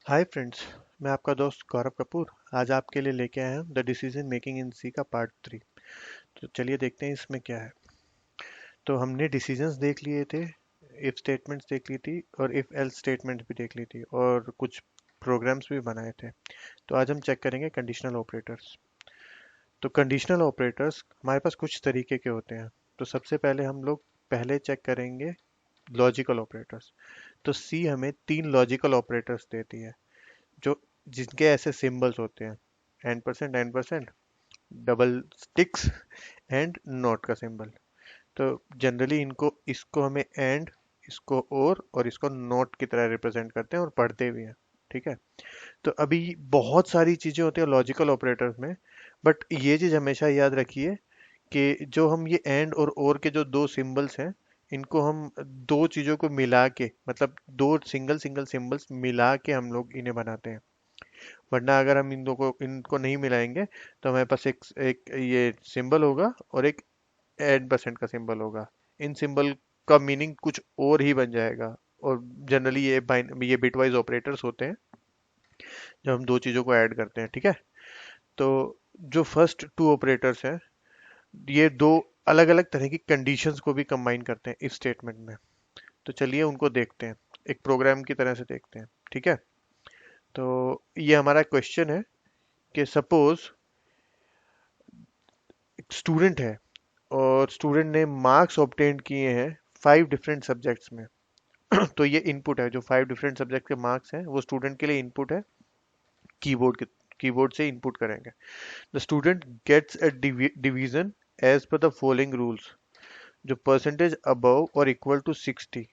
Hi friends. मैं आपका दोस्त गौरव कपूर आज आपके लिए लेके आया हूँ द डिसीजन मेकिंग इन सी का पार्ट 3। तो चलिए देखते हैं इसमें क्या है। तो हमने डिसीजंस देख लिए थे, इफ स्टेटमेंट्स देख ली थी और इफ एल्स स्टेटमेंट्स भी देख ली थी और कुछ प्रोग्राम्स भी बनाए थे। तो आज हम चेक करेंगे कंडीशनल ऑपरेटर्स। तो कंडीशनल ऑपरेटर्स हमारे पास कुछ तरीके के होते हैं। तो सबसे पहले हम लोग पहले चेक करेंगे लॉजिकल ऑपरेटर्स। तो सी हमें तीन लॉजिकल ऑपरेटर्स देती है जो जिनके ऐसे सिंबल्स होते हैं: and percent, double sticks and not का सिंबल। तो जनरली इनको इसको हमें एंड, इसको और इसको नॉट की तरह रिप्रेजेंट करते हैं और पढ़ते भी हैं। ठीक है। तो अभी बहुत सारी चीजें होती हैं लॉजिकल ऑपरेटर्स में, बट ये चीज हमेशा याद रखिए कि जो हम ये एंड और के जो दो सिंबल्स हैं, इनको हम दो चीजों को मिला के, मतलब दो सिंगल सिंगल सिंबल्स मिला के हम लोग इन्हें बनाते हैं। वरना अगर हम इन दो को इनको नहीं मिलाएंगे तो हमारे पास एक एक ये सिंबल होगा और एक एड परसेंट का सिंबल होगा। इन सिंबल का मीनिंग कुछ और ही बन जाएगा। और जनरली ये बिटवाइज ऑपरेटर्स होते हैं जब हम दो चीजों को ऐड करते हैं। ठीक है। तो जो फर्स्ट टू ऑपरेटर्स हैं, ये दो अलग अलग तरह की कंडीशंस को भी कंबाइन करते हैं इफ स्टेटमेंट में। तो चलिए उनको देखते हैं, एक प्रोग्राम की तरह से देखते हैं। ठीक है। तो ये हमारा क्वेश्चन है कि सपोज एक स्टूडेंट है और स्टूडेंट ने मार्क्स ऑब्टेन किए हैं 5 डिफरेंट सब्जेक्ट्स में। तो ये इनपुट है, जो 5 डिफरेंट सब्जेक्ट के मार्क्स हैं वो स्टूडेंट के लिए इनपुट है। कीबोर्ड के कीबोर्ड से इनपुट करेंगे। The student gets a division as per the following rules. जो परसेंटेज अबव और equal to 60,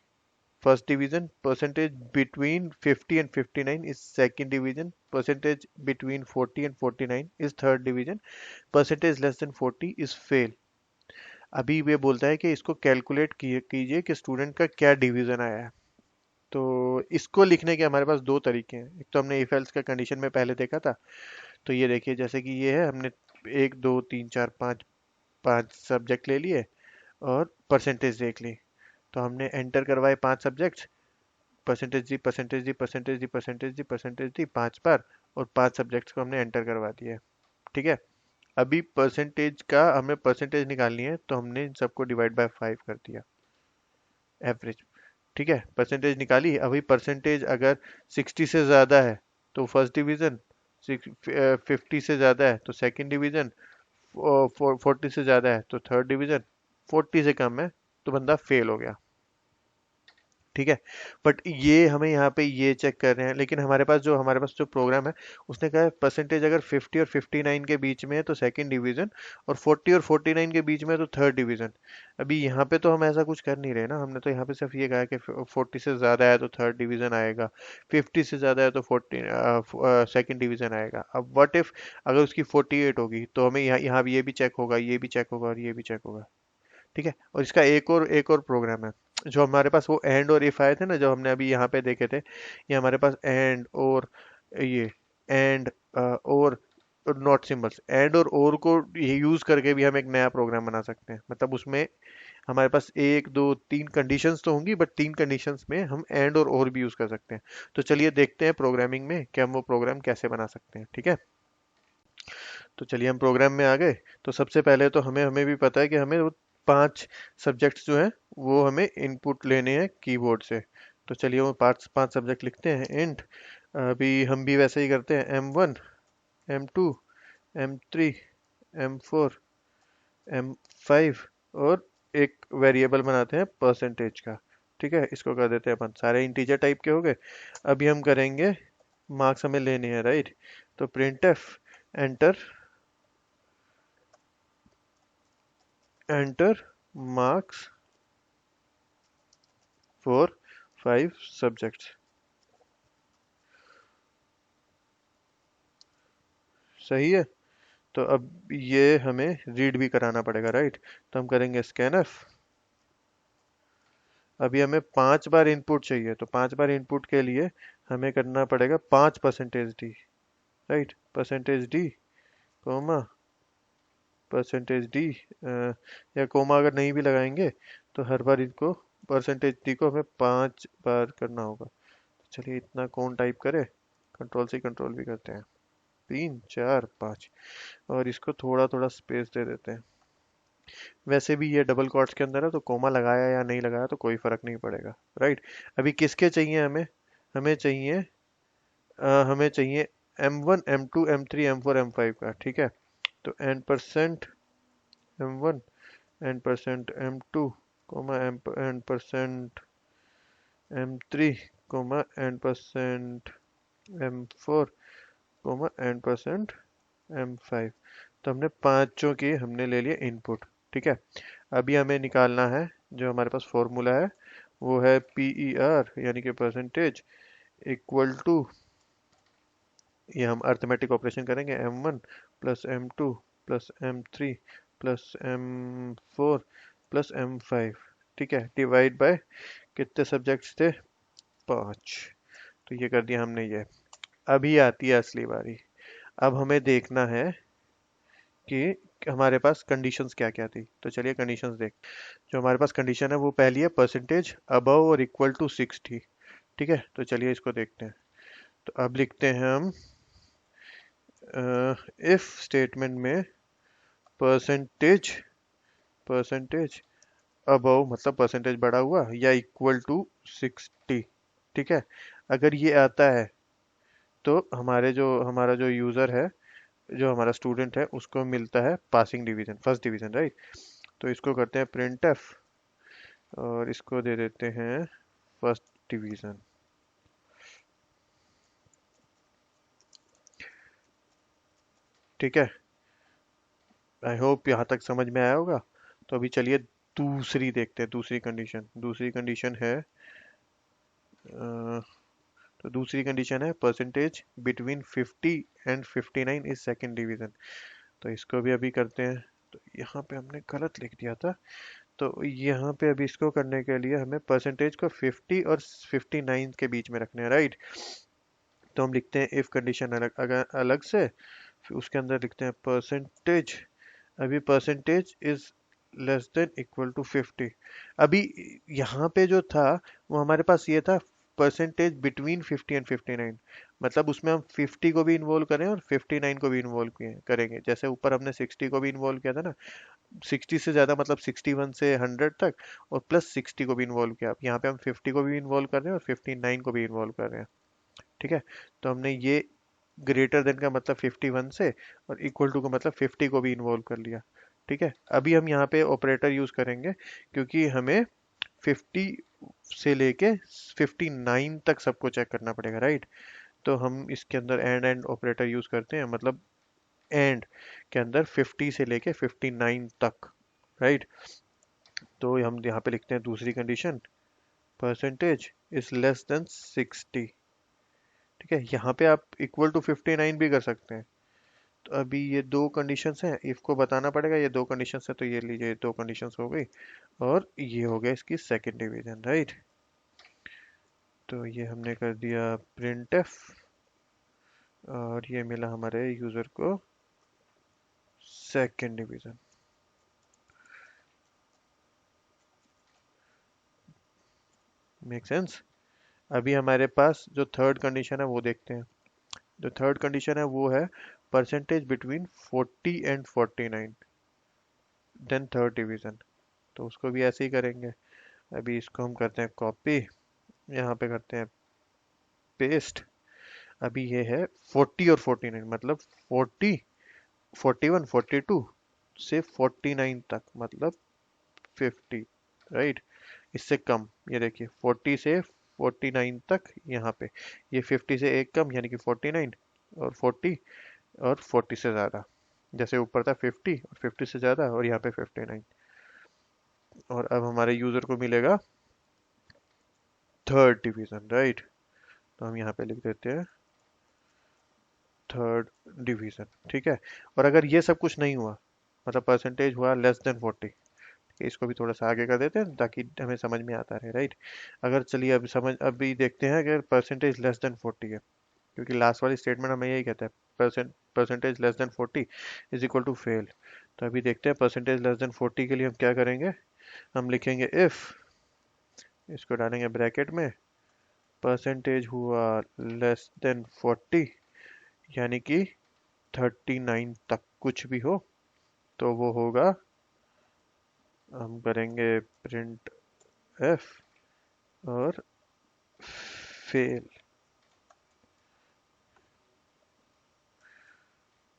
first division. Percentage between 50 and 59 is second division. Percentage between 40 and 49 is third division. Percentage less than 40 is fail. अभी ये बोलता है कि इसको calculate कीजिए कि स्टूडेंट का क्या डिवीजन आया है। तो इसको लिखने के हमारे पास दो तरीके हैं। एक तो हमने इफ एल्स का कंडीशन में पहले देखा था। तो ये देखिए, जैसे कि ये है, हमने एक दो तीन चार पाँच पांच सब्जेक्ट ले लिए और परसेंटेज देख ली। तो हमने एंटर करवाए 5 सब्जेक्ट्स, परसेंटेज दी, परसेंटेज दी, परसेंटेज दी, परसेंटेज दी, परसेंटेज दी 5 बार, और 5 सब्जेक्ट्स को हमने एंटर करवा दिया। ठीक है। अभी परसेंटेज का हमें परसेंटेज निकालनी है, तो हमने इन सबको डिवाइड बाय 5 कर दिया, एवरेज। ठीक है, परसेंटेज निकाली। अभी परसेंटेज अगर 60 से ज़्यादा है तो फर्स्ट डिवीज़न, 50 से ज़्यादा है तो सेकंड डिवीज़न, 40 से ज़्यादा है तो थर्ड डिवीज़न, 40 से कम है तो बंदा फेल हो गया। ठीक है। बट ये हमें यहाँ पे ये चेक कर रहे हैं, लेकिन हमारे पास जो प्रोग्राम है उसने कहा है परसेंटेज अगर 50 और 59 के बीच में है तो सेकंड डिवीजन, और 40 और 49 के बीच में है तो थर्ड डिवीजन। अभी यहाँ पे तो हम ऐसा कुछ कर नहीं रहे ना, हमने तो यहाँ पे सिर्फ ये कहा है कि 40 से ज़्यादा है तो थर्ड डिवीजन आएगा, 50 से ज़्यादा है तो 40 सेकंड डिवीजन आएगा। अब व्हाट इफ अगर उसकी 48 होगी तो हमें यहाँ यहाँ भी ये भी चेक होगा, ये भी चेक होगा और ये भी चेक होगा। ठीक है। और इसका एक और प्रोग्राम है। जो हमारे पास वो एंड और इफ आए थे ना, जो हमने अभी यहाँ पे देखे थे, ये हमारे पास एंड और, ये एंड और नॉट सिंबल्स, एंड और को ये यूज करके भी हम एक नया प्रोग्राम बना सकते हैं। मतलब उसमें हमारे पास एक दो तीन कंडीशंस तो होंगी, बट तीन कंडीशंस में हम एंड और भी यूज कर सकते हैं। तो चलिए देखते हैं प्रोग्रामिंग में कि हम वो प्रोग्राम कैसे बना सकते हैं। ठीक है। तो चलिए हम प्रोग्राम में आ गए। तो सबसे पहले तो हमें हमें भी पता है कि हमें वो 5 सब्जेक्ट्स जो हैं वो हमें इनपुट लेने हैं कीबोर्ड से। तो चलिए वो पांच पांच सब्जेक्ट लिखते हैं। इंट, अभी हम भी वैसे ही करते हैं, M1, M2, M3, M4, M5, और एक वेरिएबल बनाते हैं परसेंटेज का। ठीक है, इसको कर देते हैं अपन, सारे इंटीजर टाइप के हो गए। अभी हम करेंगे, मार्क्स हमें लेने हैं, राइट। तो print F, enter, enter marks for 5 subjects. सही है। तो अब ये हमें रीड भी कराना पड़ेगा, राइट। तो हम करेंगे स्कैनफ। अभी हमें 5 बार इनपुट चाहिए, तो 5 बार इनपुट के लिए हमें करना पड़ेगा 5%d, right. Percentage D, comma, percentage D, या कोमा अगर नहीं भी लगाएंगे तो हर बार इनको परसेंटेज डी को हमें 5 बार करना होगा। तो चलिए इतना कौन टाइप करे। कंट्रोल से कंट्रोल भी करते हैं, 3 4 5, और इसको थोड़ा थोड़ा स्पेस दे देते हैं। वैसे भी ये डबल क्वाड्स के अंदर है, तो कोमा लगाया या नहीं लगाया तो कोई फर्क नहीं पड़ेगा, राइट। अभी किसके चाहिए हमें? हमें चाहिए हमें चाहिए M1 M2 M3 M4 M5 का, ठीक है। तो n%M1, n%M2, n%M3, n%M4, n%M5। तो हमने पांचों की हमने ले लिए इनपुट, ठीक है। अभी हमें निकालना है, जो हमारे पास फॉर्मूला है वो है PER, यानी कि परसेंटेज इक्वल टू, ये हम अर्थमेटिक ऑपरेशन करेंगे, M1 plus M2 plus M3 plus M4 plus M5, ठीक है, डिवाइड बाय कितने सब्जेक्ट्स थे? 5। तो ये कर दिया हमने ये। अभी आती है असली बारी। अब हमें देखना है कि हमारे पास कंडीशंस क्या क्या थी। तो चलिए कंडीशंस देख। जो हमारे पास कंडीशन है वो पहली है परसेंटेज अबव और इक्वल टू 60, ठीक है। तो चलिए इसको देखते हैं। तो अब लिखते हैं हम इफ स्टेटमेंट में परसेंटेज परसेंटेज अबव मतलब परसेंटेज बढ़ा हुआ या इक्वल टू 60, ठीक है। अगर ये आता है तो हमारा जो यूजर है, जो हमारा स्टूडेंट है, उसको मिलता है passing division, first division, right. तो इसको करते हैं प्रिंट एफ, और इसको दे देते हैं फर्स्ट डिवीजन, ठीक है। आई होप यहाँ तक समझ में आया होगा। तो अभी चलिए दूसरी देखते हैं। दूसरी कंडीशन है तो दूसरी कंडीशन है percentage between 50 and 59 is second division. तो इसको भी अभी करते हैं। तो यहाँ पे हमने गलत लिख दिया था। तो यहाँ पे अभी इसको करने के लिए हमें परसेंटेज को 50 और 59 के बीच में रखने हैं, राइट। तो हम लिखते हैं इफ कंडीशन अलग अगर अलग से, फिर उसके अंदर लिखते हैं परसेंटेज। अभी percentage is less than equal to 50। अभी यहाँ पे जो था वो हमारे पास ये था परसेंटेज बिटवीन 50 एंड 59, मतलब उसमें हम 50 को भी इन्वॉल्व करें और 59 को भी इन्वॉल्व करेंगे। जैसे ऊपर हमने 60 को भी इन्वॉल्व किया था ना, 60 से ज्यादा मतलब 61 से 100 तक, और प्लस 60 को भी इन्वॉल्व किया। अब यहाँ पे हम 50 को भी इन्वॉल्व कर रहे हैं और 59 को भी इन्वॉल्व कर रहे हैं, ठीक है। तो हमने ये ग्रेटर देन का मतलब 51 से, और इक्वल टू का मतलब 50 को भी इन्वॉल्व कर लिया, ठीक है। अभी हम यहाँ पे ऑपरेटर यूज करेंगे, क्योंकि हमें 50 से लेके 59 तक सबको चेक करना पड़ेगा, राइट। तो हम इसके अंदर एंड ऑपरेटर यूज करते हैं, मतलब एंड के अंदर 50 से लेके 59 तक, राइट। तो हम यहाँ पे लिखते हैं दूसरी condition, percentage is less then 60, ठीक है। यहाँ पे आप इक्वल टू 59 भी कर सकते हैं। तो अभी ये दो कंडीशंस हैं, इफ को बताना पड़ेगा ये दो कंडीशंस है, तो ये लीजिए दो कंडीशंस हो गई, और ये हो गया इसकी सेकंड डिवीजन, राइट। तो ये हमने कर दिया प्रिंट एफ, और ये मिला हमारे यूजर को सेकंड डिवीजन। Make sense. अभी हमारे पास जो थर्ड कंडीशन है वो देखते हैं। जो थर्ड कंडीशन है वो है percentage between 40 and 49, then third division. तो उसको भी ऐसे ही करेंगे। अभी इसको हम करते हैं कॉपी, यहाँ पे करते हैं पेस्ट। अभी ये है 40 और 49, मतलब 40, 41, 42 से 49 तक, मतलब 50, राइट। इससे कम, ये देखिए 40 से 49 तक यहाँ पे, ये 50 से एक कम यानी कि 49, और 40, और 40 से ज़्यादा। जैसे ऊपर था 50 और 50 से ज़्यादा, और यहाँ पे 59। और अब हमारे यूज़र को मिलेगा थर्ड डिवीज़न, राइट। तो हम यहाँ पे लिख देते हैं थर्ड डिवीज़न, ठीक है। और अगर ये सब कुछ नहीं हुआ, मतलब परसेंटेज हुआ लेस देन 40, इसको भी थोड़ा सा आगे कर देते हैं ताकि हमें समझ में आता रहे, राइट। अगर चलिए अभी देखते हैं अगर परसेंटेज लेस देन 40 है, क्योंकि लास्ट वाली स्टेटमेंट हमें यही कहता है, percentage less than 40 is equal to fail. तो अभी देखते हैं परसेंटेज लेस देन 40 के लिए हम क्या करेंगे। हम लिखेंगे इफ, इसको डालेंगे ब्रैकेट में, परसेंटेज हुआ <40, यानी कि 39 तक कुछ भी हो तो वो होगा, हम करेंगे प्रिंट एफ और फेल।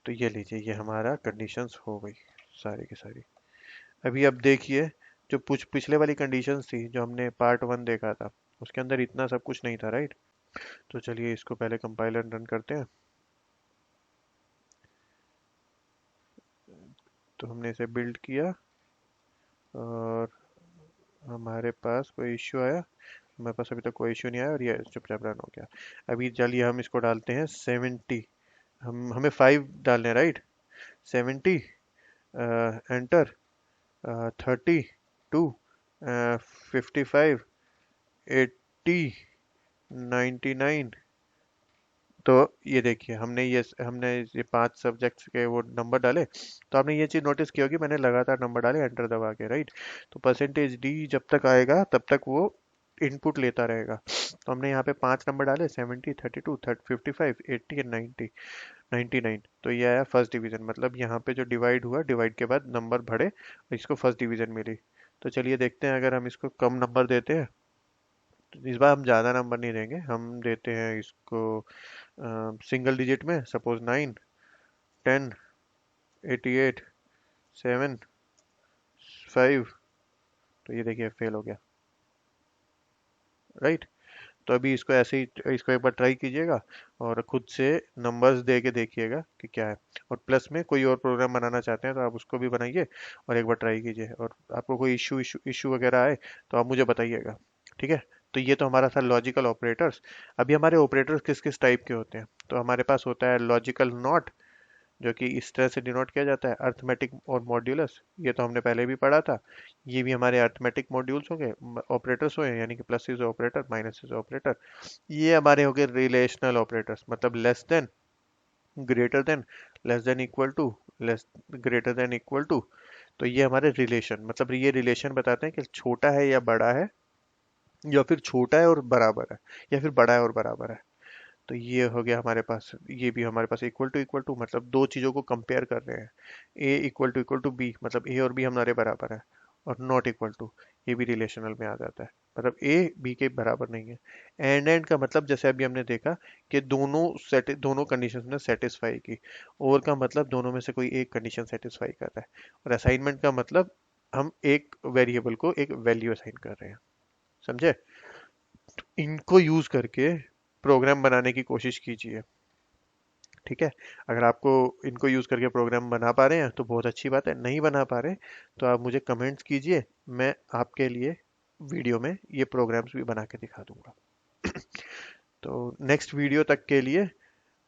तो ये लीजिए, ये हमारा कंडीशंस हो गई सारी की सारी। अभी अब देखिए, जो पिछले वाली कंडीशंस थी जो हमने पार्ट 1 देखा था, उसके अंदर इतना सब कुछ नहीं था, राइट। तो चलिए इसको पहले कंपाइलर रन करते हैं। तो हमने इसे बिल्ड किया और हमारे पास कोई इश्यू आया? हमारे पास अभी तक कोई इश्यू नहीं आया और ये चुपचाप रन हो गया। अभी चलिए हम इसको डालते हैं 70। हमें 5 डालने, राइट। 70, एंटर, 32, 55, 80, 99। तो ये देखिए, हमने ये 5 सब्जेक्ट्स के वो नंबर डाले। तो आपने ये चीज़ नोटिस की होगी, मैंने लगातार नंबर डाले एंटर दबा के, राइट। तो परसेंटेज डी जब तक आएगा तब तक वो इनपुट लेता रहेगा। तो हमने यहाँ पे 5 नंबर डाले, 70, 32, 55, 80 एंड 99। तो ये आया फर्स्ट डिवीजन, मतलब यहाँ पे जो डिवाइड हुआ, डिवाइड के बाद नंबर बढ़े, इसको फर्स्ट डिवीजन मिली। तो चलिए देखते हैं, अगर हम इसको कम नंबर देते हैं, तो इस बार हम ज़्यादा नंबर नहीं देंगे, हम देते हैं इसको सिंगल डिजिट में, सपोज 9, 10, 88, 7, 5। तो ये देखिए फेल हो गया, राइट। तो अभी इसको ऐसे ही, इसको एक बार ट्राई कीजिएगा और खुद से नंबर्स दे के देखिएगा कि क्या है। और प्लस में कोई और प्रोग्राम बनाना चाहते हैं तो आप उसको भी बनाइए और एक बार ट्राई कीजिए, और आपको कोई इशू वगैरह आए तो आप मुझे बताइएगा, ठीक है। तो ये तो हमारा था लॉजिकल ऑपरेटर्स। अभी हमारे ऑपरेटर्स किस किस टाइप के होते हैं? तो हमारे पास होता है लॉजिकल नॉट, जो कि इस तरह से डिनोट किया जाता है, अर्थमेटिक और मॉड्यूलस, ये तो हमने पहले भी पढ़ा था। ये भी हमारे अर्थमेटिक मॉड्यूल्स हो गए, ऑपरेटर्स हो गए, यानी कि plus is operator, minus is operator. ये हमारे हो गए रिलेशनल ऑपरेटर्स, मतलब less than, greater than, less than equal to, less, greater than equal to. तो ये हमारे रिलेशन, मतलब ये रिलेशन बताते हैं कि छोटा है या बड़ा है, या फिर छोटा है और बराबर है, या फिर बड़ा है और बराबर है। तो ये हो गया हमारे पास, ये भी हमारे पास इक्वल टू मतलब दो चीज़ों को कंपेयर कर रहे हैं। ए इक्वल टू बी, मतलब ए और बी हमारे बराबर है। और नॉट इक्वल टू, ये भी रिलेशनल में आ जाता है, मतलब ए बी के बराबर नहीं है। एंड का मतलब जैसे अभी हमने देखा कि दोनों कंडीशंस ने सेटिस्फाई की। और का मतलब दोनों में से कोई एक कंडीशन सेटिस्फाई कर रहा है। और असाइनमेंट का मतलब हम एक वेरिएबल को एक वैल्यू असाइन कर रहे हैं, समझे। इनको यूज करके प्रोग्राम बनाने की कोशिश कीजिए, ठीक है। अगर आपको इनको यूज करके प्रोग्राम बना पा रहे हैं तो बहुत अच्छी बात है, नहीं बना पा रहे तो आप मुझे कमेंट्स कीजिए, मैं आपके लिए वीडियो में ये प्रोग्राम्स भी बना के दिखा दूंगा। तो नेक्स्ट वीडियो तक के लिए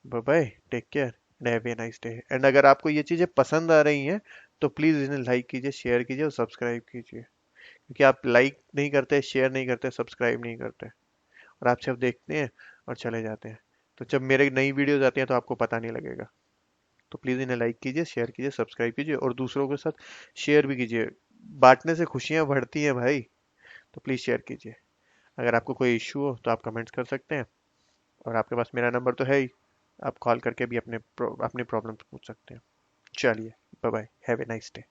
bye bye, take care, have a nice day. And अगर आपको ये चीज़ें पसंद आ रही हैं तो प्लीज़ इन्हें लाइक कीजिए, शेयर कीजिए और सब्सक्राइब कीजिए, क्योंकि आप लाइक नहीं करते, शेयर नहीं करते, सब्सक्राइब नहीं करते, और आप सिर्फ देखते हैं और चले जाते हैं। तो जब मेरे नई वीडियोज आती हैं तो आपको पता नहीं लगेगा। तो प्लीज़ इन्हें लाइक कीजिए, शेयर कीजिए, सब्सक्राइब कीजिए और दूसरों के साथ शेयर भी कीजिए। बांटने से खुशियां बढ़ती हैं भाई। तो प्लीज़ शेयर कीजिए। अगर आपको कोई इशू हो तो आप कमेंट्स कर सकते हैं, और आपके पास मेरा नंबर तो है ही, आप कॉल करके भी अपनी प्रॉब्लम पूछ सकते हैं। चलिए, bye bye, have a nice day.